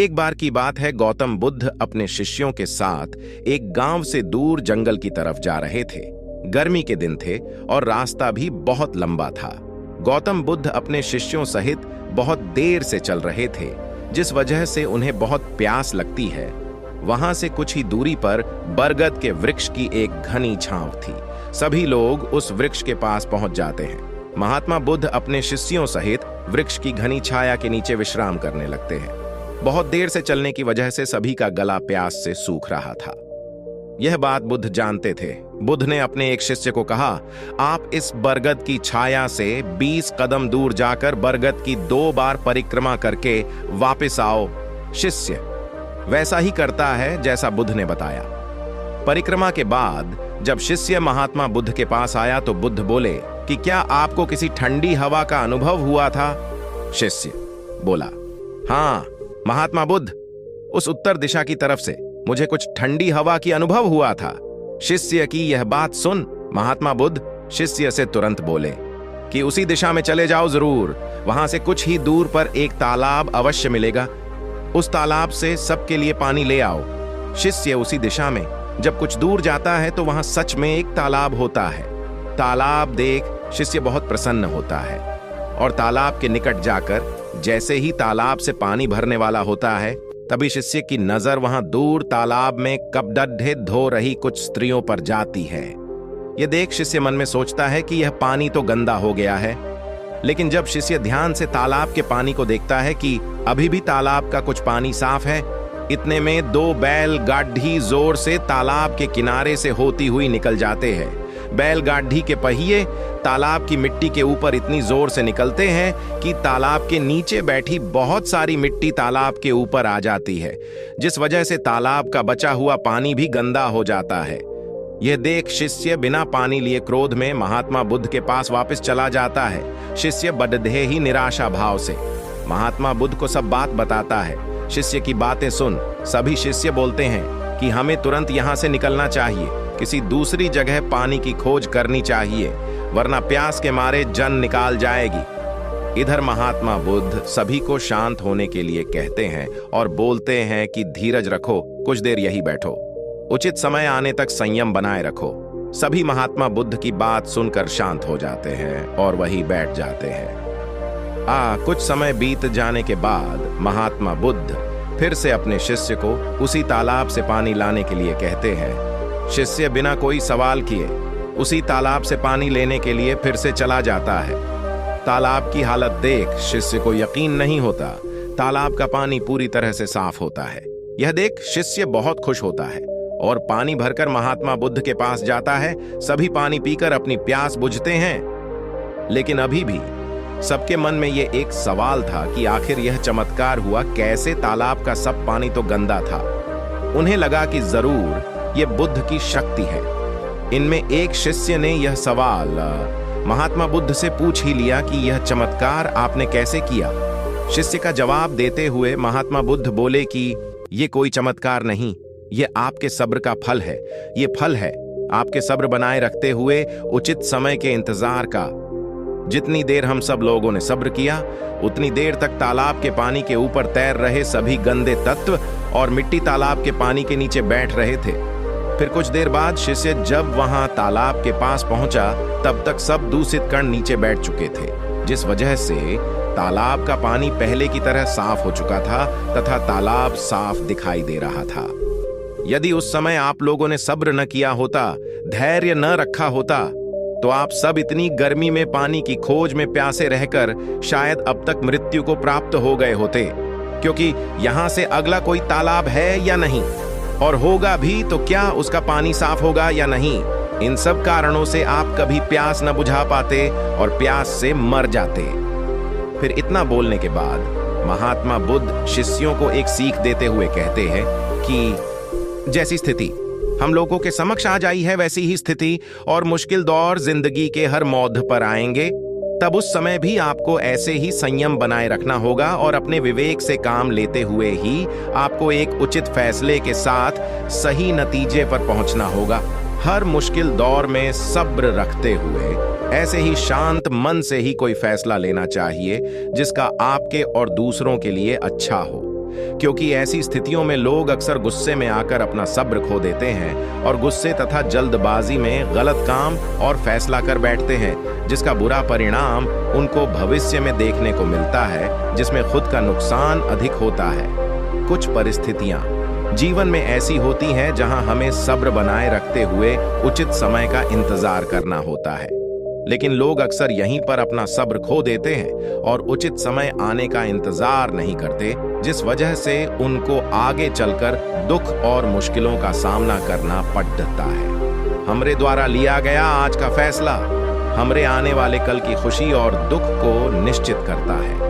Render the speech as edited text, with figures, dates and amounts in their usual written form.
एक बार की बात है, गौतम बुद्ध अपने शिष्यों के साथ एक गांव से दूर जंगल की तरफ जा रहे थे। गर्मी के दिन थे और रास्ता भी बहुत लंबा था। गौतम बुद्ध अपने शिष्यों सहित बहुत देर से चल रहे थे, जिस वजह से उन्हें बहुत प्यास लगती है। वहां से कुछ ही दूरी पर बरगद के वृक्ष की एक घनी छांव थी। सभी लोग उस वृक्ष के पास पहुंच जाते हैं। महात्मा बुद्ध अपने शिष्यों सहित वृक्ष की घनी छाया के नीचे विश्राम करने लगते हैं। बहुत देर से चलने की वजह से सभी का गला प्यास से सूख रहा था। यह बात बुद्ध जानते थे। बुद्ध ने अपने एक शिष्य को कहा, आप इस बरगद की छाया से 20 कदम दूर जाकर बरगद की 2 बार परिक्रमा करके वापस आओ। शिष्य वैसा ही करता है जैसा बुद्ध ने बताया। परिक्रमा के बाद जब शिष्य महात्मा बुद्ध के पास आया तो बुद्ध बोले कि क्या आपको किसी ठंडी हवा का अनुभव हुआ था? शिष्य बोला, हाँ महात्मा बुद्ध, उस उत्तर दिशा की तरफ से मुझे कुछ ठंडी हवा की अनुभव हुआ था। शिष्य की यह बात सुन महात्मा बुद्ध शिष्य से तुरंत बोले कि उसी दिशा में चले जाओ जरूर। वहां से कुछ ही दूर पर एक तालाब अवश्य मिलेगा। उस तालाब से सबके लिए पानी ले आओ। शिष्य उसी दिशा में जब कुछ दूर जाता है तो वहां सच में एक तालाब होता है। तालाब देख शिष्य बहुत प्रसन्न होता है और तालाब के निकट जाकर जैसे ही तालाब से पानी भरने वाला होता है, तभी शिष्य की नजर वहां दूर तालाब में कपडढे धो रही कुछ स्त्रियों पर जाती है। यह देख शिष्य मन में सोचता है कि यह पानी तो गंदा हो गया है। लेकिन जब शिष्य ध्यान से तालाब के पानी को देखता है कि अभी भी तालाब का कुछ पानी साफ है, इतने में 2 बैल गाढ़ी जोर से तालाब के किनारे से होती हुई निकल जाते हैं। बैलगाड़ी के पहिए तालाब की मिट्टी के ऊपर इतनी जोर से निकलते हैं कि तालाब के नीचे बैठी बहुत सारी मिट्टी तालाब के ऊपर आ जाती है, जिस वजह से तालाब का बचा हुआ पानी भी गंदा हो जाता है। यह देख शिष्य बिना पानी लिए क्रोध में महात्मा बुद्ध के पास वापस चला जाता है। शिष्य बड़े ही निराशा भाव से महात्मा बुद्ध को सब बात बताता है। शिष्य की बातें सुन सभी शिष्य बोलते हैं कि हमें तुरंत यहाँ से निकलना चाहिए, किसी दूसरी जगह पानी की खोज करनी चाहिए, वरना प्यास के मारे जान निकाल जाएगी। इधर महात्मा बुद्ध सभी को शांत होने के लिए कहते हैं और बोलते हैं कि धीरज रखो, कुछ देर यही बैठो, उचित समय आने तक संयम बनाए रखो। सभी महात्मा बुद्ध की बात सुनकर शांत हो जाते हैं और वही बैठ जाते हैं। कुछ समय बीत जाने के बाद महात्मा बुद्ध फिर से अपने शिष्य को उसी तालाब से पानी लाने के लिए कहते हैं। शिष्य बिना कोई सवाल किए उसी तालाब से पानी लेने के लिए फिर से चला जाता है। तालाब की हालत देख शिष्य को यकीन नहीं होता। तालाब का पानी पूरी तरह से साफ होता है। यह देख शिष्य बहुत खुश होता है और पानी भरकर महात्मा बुद्ध के पास जाता है। सभी पानी पीकर अपनी प्यास बुझते हैं, लेकिन अभी भी सबके मन में यह एक सवाल था कि आखिर यह चमत्कार हुआ कैसे? तालाब का सब पानी तो गंदा था। उन्हें लगा कि जरूर यह बुद्ध की शक्ति है। इनमें एक शिष्य ने यह सवाल महात्मा बुद्ध से पूछ ही लिया कि यह चमत्कार आपने कैसे किया? शिष्य का जवाब देते हुए महात्मा बुद्ध बोले कि यह कोई चमत्कार नहीं, यह आपके सब्र का फल है। यह फल है आपके सब्र बनाए रखते हुए उचित समय के इंतजार का। जितनी देर हम सब लोगों ने सब्र किया, उतनी देर तक तालाब के पानी के ऊपर तैर रहे सभी गंदे तत्व और मिट्टी तालाब के पानी के नीचे बैठ रहे थे। फिर कुछ देर बाद शिष्य जब वहां तालाब के पास पहुंचा, तब तक सब दूषित कण नीचे बैठ चुके थे, जिस वजह से तालाब का पानी पहले की तरह साफ हो चुका था तथा तालाब साफ दिखाई दे रहा था। यदि उस समय आप लोगों ने सब्र न किया होता, धैर्य न रखा होता, तो आप सब इतनी गर्मी में पानी की खोज में प्यासे रहकर शायद अब तक मृत्यु को प्राप्त हो गए होते, क्योंकि यहां से अगला कोई तालाब है या नहीं, और होगा भी तो क्या उसका पानी साफ होगा या नहीं। इन सब कारणों से आप कभी प्यास न बुझा पाते और प्यास से मर जाते। फिर इतना बोलने के बाद महात्मा बुद्ध शिष्यों को एक सीख देते हुए कहते हैं कि जैसी स्थिति हम लोगों के समक्ष आ जाई है, वैसी ही स्थिति और मुश्किल दौर जिंदगी के हर मोड़ पर आएंगे। तब उस समय भी आपको ऐसे ही संयम बनाए रखना होगा और अपने विवेक से काम लेते हुए ही आपको एक उचित फैसले के साथ सही नतीजे पर पहुंचना होगा। हर मुश्किल दौर में सब्र रखते हुए ऐसे ही शांत मन से ही कोई फैसला लेना चाहिए जिसका आपके और दूसरों के लिए अच्छा हो। क्योंकि ऐसी स्थितियों में लोग अक्सर गुस्से में आकर अपना सब्र खो देते हैं और गुस्से तथा जल्दबाजी में गलत काम और फैसला कर बैठते हैं, जिसका बुरा परिणाम उनको भविष्य में देखने को मिलता है, जिसमें खुद का नुकसान अधिक होता है। कुछ परिस्थितियां जीवन में ऐसी होती हैं जहां हमें सब्र बनाए रखते हुए उचित समय का इंतजार करना होता है, लेकिन लोग अक्सर यहीं पर अपना सब्र खो देते हैं और उचित समय आने का इंतजार नहीं करते, जिस वजह से उनको आगे चलकर दुख और मुश्किलों का सामना करना पड़ता है। हमरे द्वारा लिया गया आज का फैसला हमरे आने वाले कल की खुशी और दुख को निश्चित करता है।